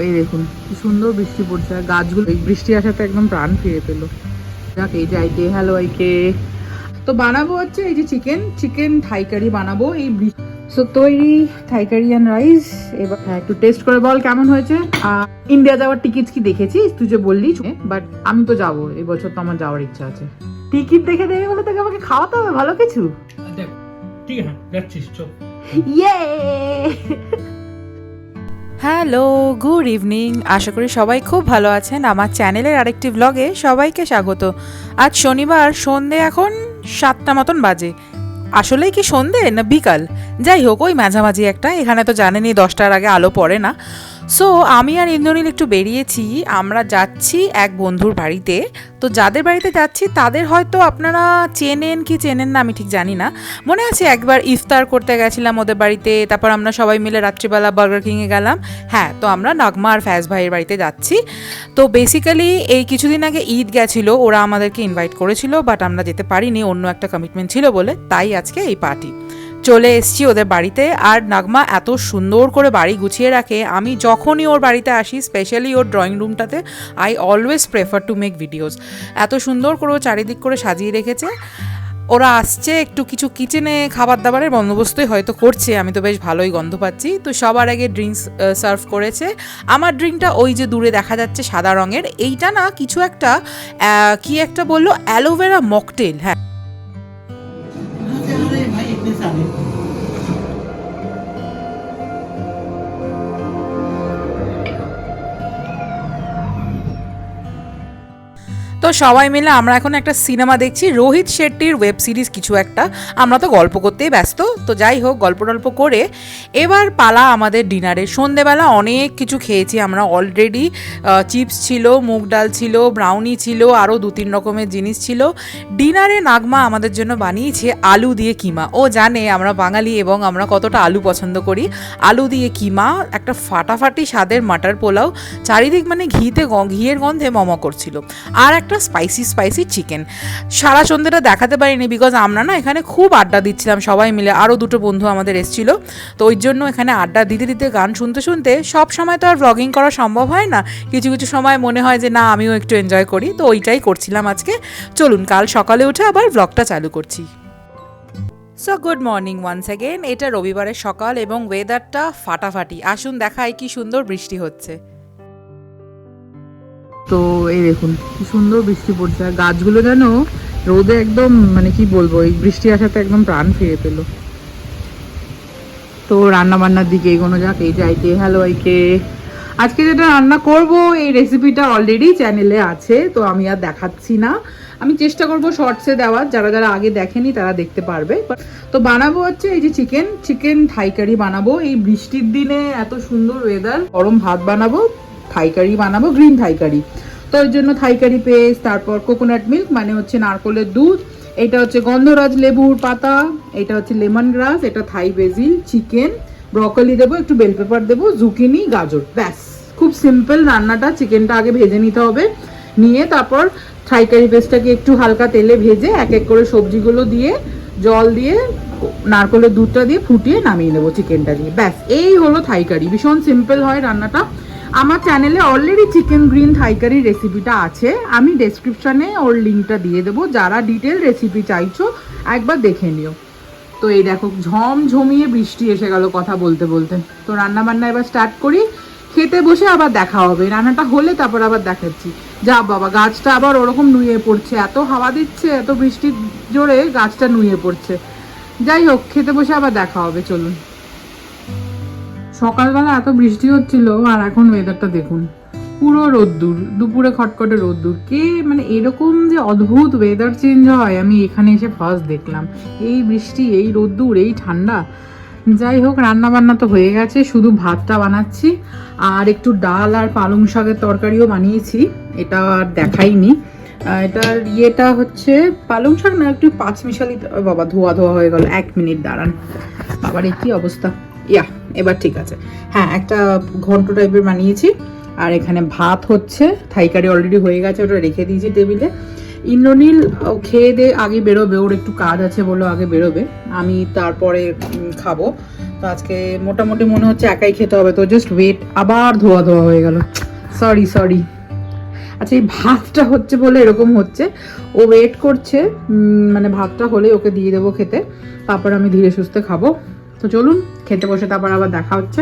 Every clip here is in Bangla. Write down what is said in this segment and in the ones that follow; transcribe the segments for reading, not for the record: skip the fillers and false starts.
এই দেখুন কি সুন্দর বৃষ্টি পড়ছে, আর গাছগুলো এই বৃষ্টি আসাতে একদম প্রাণ ফিরে পেলো। যাক, এই যে আইকে হ্যালো আইকে, তো বানাবো হচ্ছে এই যে চিকেন থাই কারি বানাবো এই সো তৈরি থাই কারি অ্যান্ড রাইস। এবার হ্যাঁ, একটু টেস্ট করে বল কেমন হয়েছে। ইন্ডিয়া যাওয়ার টিকিট কি দেখেছিস? তুই যে বললি, বাট আমি তো যাবো এই বছর, তো আমার যাওয়ার ইচ্ছা আছে। টিকিট দেখে দেবে বলে তোকে আমাকে খাওয়াতে হবে ভালো কিছু। ঠিক আছে, যাচ্ছিস চল। ইয়ে হ্যালো, গুড ইভিনিং। আশা করি সবাই খুব ভালো আছেন। আমার চ্যানেলের আরেকটি ব্লগে সবাইকে স্বাগত। আজ শনিবার, সন্ধে এখন 7টা মতন বাজে। আসলেই কি সন্ধে না বিকাল, যাই হোক ওই মাঝামাঝি একটা। এখানে তো জানেনই 10টার আগে আলো পড়ে না। সো আমি আর ইন্দ্রনীল একটু বেরিয়েছি, আমরা যাচ্ছি এক বন্ধুর বাড়িতে। তো যাদের বাড়িতে যাচ্ছি তাদের হয়তো আপনারা চেনেন কি চেনেন না আমি ঠিক জানি না। মনে আছে একবার ইফতার করতে গেছিলাম ওদের বাড়িতে, তারপর আমরা সবাই মিলে রাত্রিবেলা বার্গার কিংয়ে গেলাম। হ্যাঁ, তো আমরা নাগমা আর ফ্যাজ ভাইয়ের বাড়িতে যাচ্ছি। তো বেসিক্যালি এই কিছুদিন আগে ঈদ গেছিলো, ওরা আমাদেরকে ইনভাইট করেছিল, বাট আমরা যেতে পারিনি, অন্য একটা কমিটমেন্ট ছিল বলে। তাই আজকে এই পার্টি, চলে এসছি ওদের বাড়িতে। আর নাগমা এত সুন্দর করে বাড়ি গুছিয়ে রাখে, আমি যখনই ওর বাড়িতে আসি, স্পেশালি ওর ড্রয়িং রুমটাতে, I always prefer to make videos. এত সুন্দর করে ও চারিদিক করে সাজিয়ে রেখেছে। ওরা আসছে, একটু কিছু কিচেনে খাবার দাবারের বন্দোবস্তই হয়তো করছে, আমি তো বেশ ভালোই গন্ধ পাচ্ছি। তো সবার আগে ড্রিঙ্কস সার্ভ করেছে। আমার ড্রিঙ্কটা ওই যে দূরে দেখা যাচ্ছে সাদা রঙের, এইটা না কিছু একটা কি একটা বললো, অ্যালোভেরা মকটেল। হ্যাঁ, তো সবাই মিলে আমরা এখন একটা সিনেমা দেখছি, রোহিত শেট্টির ওয়েব সিরিজ কিছু একটা। আমরা তো গল্প করতেই ব্যস্ত, তো যাই হোক গল্প টল্প করে এবার পালা আমাদের ডিনারে। সন্ধেবেলা অনেক কিছু খেয়েছি আমরা অলরেডি। চিপস ছিল, মুগ ডাল ছিল, ব্রাউনি ছিল, আরও 2-3 রকমের জিনিস ছিল। ডিনারে নাগমা আমাদের জন্য বানিয়েছে আলু দিয়ে কিমা। ও জানে আমরা বাঙালি এবং আমরা কতটা আলু পছন্দ করি। আলু দিয়ে কিমা, একটা ফাটাফাটি স্বাদের মাটার পোলাও, চারিদিক মানে ঘিয়ের গন্ধে মম করছিল, আর একটা স্পাইসি চিকেন। সারা সন্ধ্যেটা দেখাতে পারিনি বিকজ আমরা না এখানে খুব আড্ডা দিচ্ছিলাম সবাই মিলে। আরও 2টো বন্ধু আমাদের এসেছিল, তো ওই জন্য এখানে আড্ডা দিতে দিতে গান শুনতে শুনতে, সব সময় তো আর ব্লগিং করা সম্ভব হয় না, কিছু কিছু সময় মনে হয় যে না আমিও একটু এনজয় করি, তো ওইটাই করছিলাম আজকে। চলুন কাল সকালে উঠে আবার ব্লগটা চালু করছি। So good morning once again. এটা রবিবারের সকাল এবং ওয়েদারটা ফাটাফাটি। আসুন দেখাই কি সুন্দর বৃষ্টি হচ্ছে। তো এই দেখুন কি সুন্দর বৃষ্টি পড়ছে, আর গাছগুলো যেন রোদে একদম মানে কি বলবো, এই বৃষ্টি আসাতে একদম প্রাণ ফিরে পেলো। তো রান্না বান্নার দিকে এগোনো যাক। এই যে আইকে হ্যালো আইকে, আজকে যেটা রান্না করব এই রেসিপিটা অলরেডি চ্যানেলে আছে, তো আমি আর দেখাচ্ছি না। আমি চেষ্টা করব শর্টসে দেওয়ার, যারা যারা আগে দেখেনি তারা দেখতে পারবে। তো বানাবো হচ্ছে এই যে চিকেন থাই কারি বানাবো এই বৃষ্টির দিনে, এত সুন্দর ওয়েদার। গরম ভাত বানাবো, থাই কারি বানাবো, গ্রিন থাই কারি। তো ওই জন্য থাই কারি পেস্ট, তারপর কোকোনাট মিল্ক মানে হচ্ছে নারকোলের দুধ, এটা হচ্ছে গন্ধরাজ লেবুর পাতা, এটা হচ্ছে লেমন গ্রাস, এটা থাই বেজিল, চিকেন, ব্রকলি দেবো, একটু বেল পেপার দেবো, জুকিনি, গাজর, ব্যাস। খুব সিম্পল রান্নাটা। চিকেনটা আগে ভেজে নিতে হবে, নিয়ে তারপর থাই কারি পেস্টটাকে একটু হালকা তেলে ভেজে এক এক করে সবজিগুলো দিয়ে, জল দিয়ে, নারকোলের দুধটা দিয়ে ফুটিয়ে নামিয়ে নেবো চিকেনটা দিয়ে, ব্যাস। এই হলো থাই কারি, ভীষণ সিম্পল হয় রান্নাটা। আমার চ্যানেলে অলরেডি চিকেন গ্রিন থাই কারি রেসিপিটা আছে, আমি ডেসক্রিপশনে ওর লিঙ্কটা দিয়ে দেবো, যারা ডিটেল রেসিপি চাইছো একবার দেখে নিও। তো এই দেখো ঝমঝমিয়ে বৃষ্টি এসে গেল কথা বলতে বলতে। তো রান্না বান্না এবার স্টার্ট করি, খেতে বসে আবার দেখা হবে, রান্নাটা হলে তারপর আবার দেখাচ্ছি। যা বাবা, গাছটা আবার ওরকম নুয়ে পড়ছে, এত হাওয়া দিচ্ছে, এত বৃষ্টির জোরে গাছটা নুয়ে পড়ছে। যাই হোক, খেতে বসে আবার দেখা হবে, চলুন। সকালবেলা এত বৃষ্টি হচ্ছিল, আর এখন ওয়েদারটা দেখুন, পুরো রোদ্দুর, দুপুরে খটখটে রোদ্দুর। কে মানে এরকম যে অদ্ভুত ওয়েদার চেঞ্জ হয় আমি এখানে এসে ফার্স্ট দেখলাম। এই বৃষ্টি, এই রোদ্দুর, এই ঠান্ডা। যাই হোক, রান্না বান্না তো হয়ে গেছে, শুধু ভাতটা বানাচ্ছি, আর একটু ডাল আর পালং শাকের তরকারিও বানিয়েছি, এটা আর দেখাইনি। এটার ইয়েটা হচ্ছে পালং শাক না একটু পাঁচমিশালি। বাবা ধোয়া হয়ে গেল, 1 মিনিট দাঁড়ান। বাবার এই কি অবস্থা, এবার ঠিক আছে। হ্যাঁ, একটা ঘন্ট টাইপের বানিয়েছি, আর এখানে ভাত হচ্ছে, থাই কারি অলরেডি হয়ে গেছে, ওটা রেখে দিয়েছি টেবিলে। ইন্দ্রনীল খেয়ে দিয়ে আগে বেরোবে, ওর একটু কাজ আছে বলো আগে বেরোবে, আমি তারপরে খাবো। তো আজকে মোটামুটি মনে হচ্ছে একাই খেতে হবে, তো জাস্ট ওয়েট। আবার ধোয়া ধোয়া হয়ে গেল, সরি। আচ্ছা, এই ভাতটা হচ্ছে বলে এরকম হচ্ছে, ও ওয়েট করছে, মানে ভাতটা হলে ওকে দিয়ে দেবো খেতে, তারপর আমি ধীরে সুস্থে খাবো। তো চলুন খেতে বসে তারপর আবার দেখা হচ্ছে।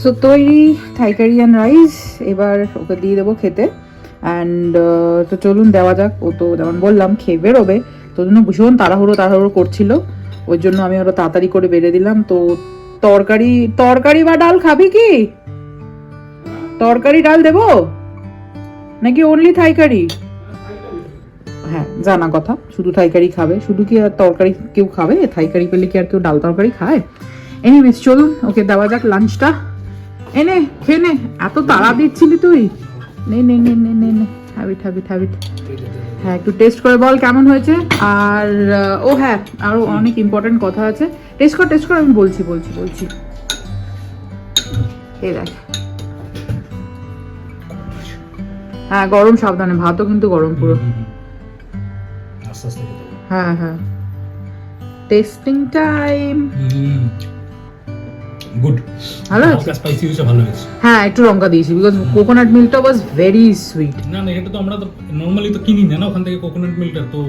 সো তৈরি থাই কারি অ্যান্ড রাইস, এবার ওকে দিয়ে দেবো খেতে। অ্যান্ড তো চলুন দেওয়া যাক। ও তো যেমন বললাম খেয়ে বেরোবে, তো জন্য ভীষণ তাড়াহুড়ো করছিল, ওই জন্য আমি ওরা তাড়াতাড়ি করে বেড়ে দিলাম। তো তরকারি বা ডাল খাবি কি? তরকারি ডাল দেবো নাকি অনলি থাই কারি? হ্যাঁ, জানা কথা, শুধু থাই কারি খাবে। শুধু কি আর তরকারি কেউ খাবে? থাই কারি পেলে কি আর কেউ ডাল তরকারি খায়? এনিওয়েজ চলুন ওকে দেওয়া যাক লাঞ্চটা। এনে খেয়ে নে, এত তাড়া দিচ্ছিলি তুই। নে, হ্যাবিট। হ্যাঁ, একটু টেস্ট করে বল কেমন হয়েছে। আর ও হ্যাঁ, আরো অনেক ইম্পর্টেন্ট কথা আছে। টেস্ট কর, আমি বলছি। এই দেখ, হ্যাঁ গরম, সাবধানে, ভাতও কিন্তু গরম পুরো। আস্তে আস্তে খেতে হবে। হ্যাঁ, টেস্টিং টাইম। গুড, ভালো আছে? স্পাইসি হয়েছে, ভালো হয়েছে। হ্যাঁ, একটু লঙ্কা দিয়েছি বিকজ কোকোনাট মিল্কটা ওয়াজ ভেরি সুইট। না এটা তো আমরা তো নরমালি তো কিনি না ওখান থেকে কোকোনাট মিল্কটা, তো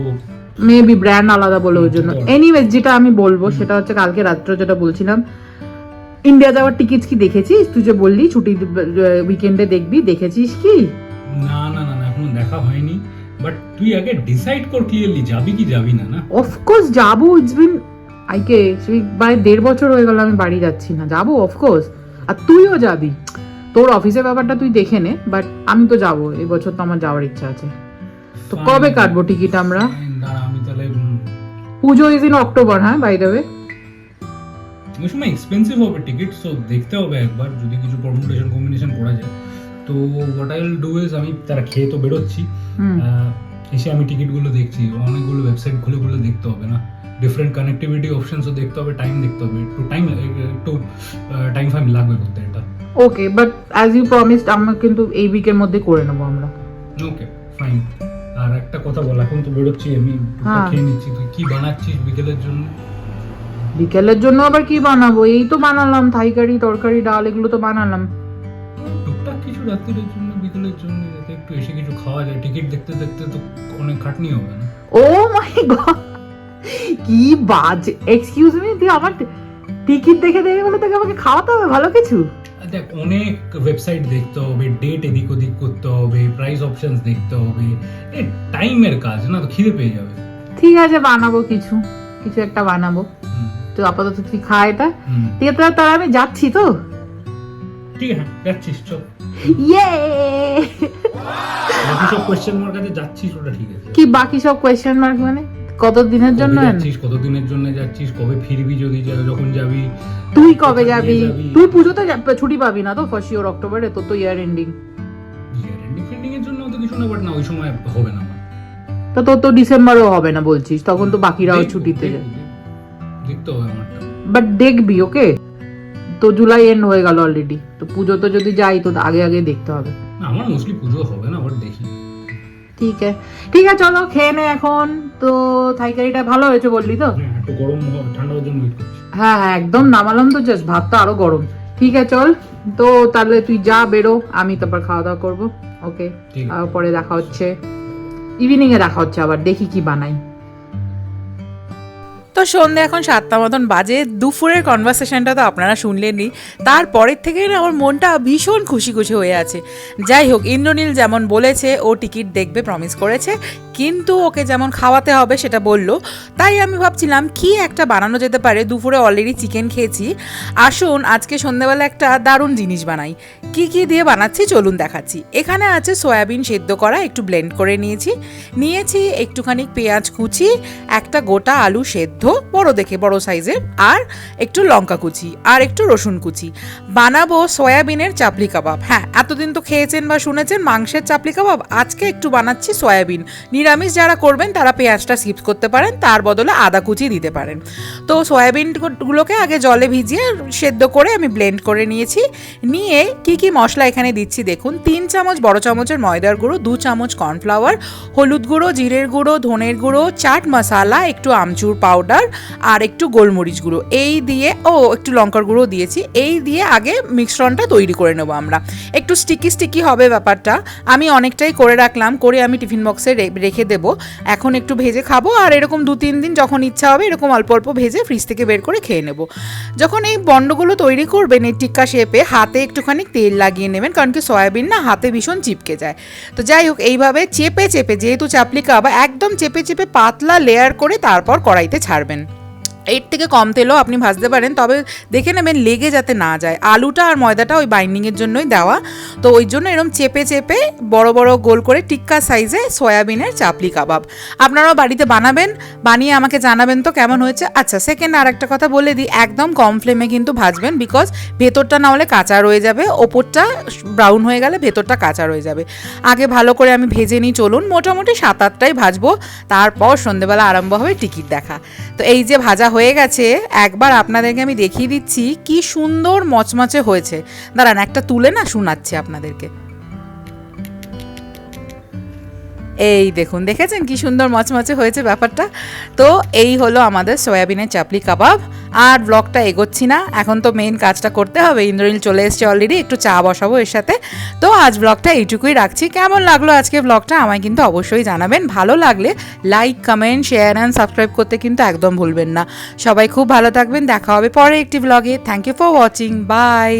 মেবি ব্র্যান্ড আলাদা বলে ওই জন্য। এনিওয়েজ যেটা আমি বলবো সেটা হচ্ছে কালকে রাত্রে যেটা বলছিলাম, ইন্ডিয়া যাওয়ার টিকিটস কি দেখেছিস? তুই যে বললি ছুটি উইকেন্ডে দেখবি, দেখেছিস কি? না এখনো দেখা হয়নি, বাট তুই আগে ডিসাইড কর ক্লিয়ারলি যাবি কি যাবি না। না অফকোর্স যাবো, ইটস বিন প্রায় 1.5 বছর হয়ে গেল আমি বাড়ি যাচ্ছি না, যাবো অফকোর্স। আর তুইও যাবি, তোর অফিসের ব্যাপারটা তুই দেখে নে, বাট আমি তো যাবো, এই বছর তো আমার যাওয়ার ইচ্ছা আছে। তো কবে কাটবো টিকিট আমরা? আমি তাহলে পুজো ইজ ইন অক্টোবর, হ্যাঁ বাই দ্য ওয়ে। ওই সময় এক্সপেন্সিভ হবে টিকিট, সো দেখতে হবে একবার যদি কিছু কম্বিনেশন করা যায়। তো what I will do is, আমি তারা খেয়ে তো বেরোচ্ছি, এসে আমি টিকিটগুলো দেখছি, অনেকগুলো ওয়েবসাইট খুলে দেখতে হবে না, ডিফারেন্ট কানেক্টিভিটি অপশনসও দেখতে হবে, টাইম দেখতে হবে, একটু টাইম ফাইম লাগবে করতে এটা। ওকে, বাট অ্যাজ ইউ প্রমিসড আমরা কিন্তু এই উইকের মধ্যে করে নেবো আমরা। Okay fine. আর একটা কথা বল, এখন তো বেরোচ্ছি আমি, খেয়ে নিচ্ছি, তুই কি বানাচ্ছিস বিকেলের জন্য? বিকেলের জন্য আবার কি বানাবো? এই তো বানালাম থাই কারি, তরকারি, ডাল, এগুলো তো বানালাম। টুকটাক কিছু রাত্রির জন্য, বিকেলের জন্য, যাতে একটু এসে কিছু খাওয়া যায়। টিকিট দেখতে তো অনেক খাটনি হবে না? ও মাই গড, কি বাজে এক্সকিউজ মি, তুই আমার টিকিট দেখে দেবে বলে তোকে আমাকে খাওয়াতে হবে ভালো কিছু? দেখ, অনেক ওয়েবসাইট দেখতে হবে, ডেট এদিক ওদিক করতে হবে, প্রাইস অপশনস দেখতে হবে, টাইমের কাজ না, তো খিদে পেয়ে যাবে। ঠিক আছে, বানাবো কিছু একটা বানাবো। তো আপাতত তুই খা এটা, ঠিক আছে? তাহলে আমি যাচ্ছি তো। ঠিক আছে, যাচ্ছিস চল। ইয়ে, বাকি সব কোশ্চেন মার্ক আছে, যাচ্ছিস ওটা ঠিক আছে। কি বাকি সব কোয়েশ্চেন মার্ক মানে? কতদিনের জন্য যাচ্ছিস, কতদিনের জন্য যাচ্ছিস, কবে ফিরবি, যদি যখন যাবি? তুই কবে যাবি? তুই পুজোতে ছুটি পাবি না তো? ফার্স্ট ইয়ার অক্টোবরে তো ইয়ার এন্ডিং এর জন্য তো কিছু না, বাট না ওই সময় হবে না। তো তোর তো ডিসেম্বরেও হবে না বলছিস, তখন তো বাকিরাও ছুটিতে যায়। দেখতে হবে আমারটা, বাট দেখবি। ওকে, তো জুলাই এন্ড হয়ে গেল অলরেডি, তো পুজো তো যদি যাই তো আগে দেখতে হবে। আমার মোস্টলি পুজো হবে না, বাট দেখি। ঠিক আছে চলো খেয়ে নে এখন। তো থাই কারিটা ভালো হয়েছে বললি তো? একটু গরম ঠান্ডার জন্য ওয়েট করছি। হ্যাঁ একদম নামালাম তো, জাস্ট ভাতটা আরো গরম। ঠিক আছে চল, তো তাহলে তুই যা বেরো, আমি তারপর খাওয়া দাওয়া করবো। ওকে, আর পরে দেখা হচ্ছে, ইভিনিং এ দেখা হচ্ছে, আবার দেখি কি বানাই। তো সন্ধ্যে এখন 7টা মতন বাজে। দুপুরের কনভারসেশনটা তো আপনারা শুনলেনই, তারপরের থেকে না আমার মনটা ভীষণ খুশি হয়ে আছে। যাই হোক, ইন্দ্রনীল যেমন বলেছে ও টিকিট দেখবে, প্রমিস করেছে, কিন্তু ওকে যেমন খাওয়াতে হবে সেটা বললো। তাই আমি ভাবছিলাম কি একটা বানানো যেতে পারে। দুপুরে অলরেডি চিকেন খেয়েছি, আসুন আজকে সন্ধ্যেবেলা একটা দারুণ জিনিস বানাই। কি দিয়ে বানাচ্ছি চলুন দেখাচ্ছি। এখানে আছে সয়াবিন সেদ্ধ করা, একটু ব্লেন্ড করে নিয়েছি একটুখানি পেঁয়াজ কুচি, একটা গোটা আলু সেদ্ধ বড় সাইজের, আর একটু লঙ্কা কুচি, আর একটু রসুন কুচি। বানাবো সয়াবিনের চাপলি কাবাব। হ্যাঁ, এতদিন তো খেয়েছেন বা শুনেছেন মাংসের চাপলি কাবাব, আজকে একটু বানাচ্ছি সয়াবিন, নিরামিষ যারা করবেন তারা পেঁয়াজটা স্কিপ করতে পারেন, তার বদলে আদা কুচি দিতে পারেন। তো সয়াবিনগুলোকে আগে জলে ভিজিয়ে সেদ্ধ করে আমি ব্লেন্ড করে নিয়েছি। নিয়ে কি মশলা এখানে দিচ্ছি দেখুন, 3 চামচ বড় চামচের ময়দার গুঁড়ো, 2 চামচ কর্নফ্লাওয়ার, হলুদ গুঁড়ো, জিরের গুঁড়ো, ধনের গুঁড়ো, চাট মশলা, একটু আমচুর পাউডার আর একটু গোলমরিচ গুঁড়ো, এই দিয়ে একটু লঙ্কার গুঁড়ো দিয়েছি। এই দিয়ে আগে মিশ্রণটা তৈরি করে নেবো আমরা। একটু স্টিকি হবে ব্যাপারটা, আমি অনেকটাই করে রাখলাম, করে আমি টিফিন বক্সে রেখে দেবো। এখন একটু ভেজে খাবো, আর এরকম 2-3 দিন যখন ইচ্ছা হবে এরকম অল্প অল্প ভেজে ফ্রিজ থেকে বের করে খেয়ে নেবো। যখন এই বন্ডগুলো তৈরি করবেন এই টিক্কা শেপে, হাতে একটুখানি তেল লাগিয়ে নেবেন, কারণ কি সয়াবিন না হাতে ভীষণ চিপকে যায়। তো যাই হোক, এইভাবে চেপে যেহেতু চাপলি কাবাব, একদম চেপে পাতলা লেয়ার করে তারপর কড়াইতে ছাড়বেন। এর থেকে কম তেলও আপনি ভাজতে পারেন, তবে দেখে নেবেন লেগে যাতে না যায়। আলুটা আর ময়দাটা ওই বাইন্ডিংয়ের জন্যই দেওয়া, তো ওই জন্য এরকম চেপে বড় বড় গোল করে টিক্কা সাইজে সয়াবিনের চাপলি কাবাব আপনারাও বাড়িতে বানাবেন, বানিয়ে আমাকে জানাবেন তো কেমন হয়েছে। আচ্ছা, সেকেন্ড আর একটা কথা বলে দিই, একদম কম ফ্লেমে কিন্তু ভাজবেন, বিকজ ভেতরটা না হলে কাঁচা রয়ে যাবে, ওপরটা ব্রাউন হয়ে গেলে ভেতরটা কাঁচা রয়ে যাবে। আগে ভালো করে আমি ভেজে নিই, চলুন মোটামুটি 7-8টাই ভাজবো, তারপর সন্ধ্যেবেলা আরম্ভ হবে টিকিট দেখা। তো এই যে ভাজা হয়ে গেছে, একবার আপনাদেরকে আমি দেখিয়ে দিচ্ছি কি সুন্দর মচমচে হয়েছে। দাঁড়ান একটা তুলে না শোনাচ্ছি আপনাদেরকে। এই দেখুন, দেখেছেন কি সুন্দর মচমচে হয়েছে ব্যাপারটা। তো এই হলো আমাদের সয়াবিনের চাপলি কাবাব। আর ব্লগটা এগোচ্ছি না, এখন তো মেইন কাজটা করতে হবে। ইন্দ্রনীল চলে এসছে অলরেডি, একটু চা বসাবো এর সাথে। তো আজ ব্লগটা এইটুকুই রাখছি। কেমন লাগলো আজকে ব্লগটা আমায় কিন্তু অবশ্যই জানাবেন। ভালো লাগলে like, comment, share and subscribe করতে কিন্তু একদম ভুলবেন না। সবাই খুব ভালো থাকবেন, দেখা হবে পরে একটি ব্লগে। Thank you for watching, by.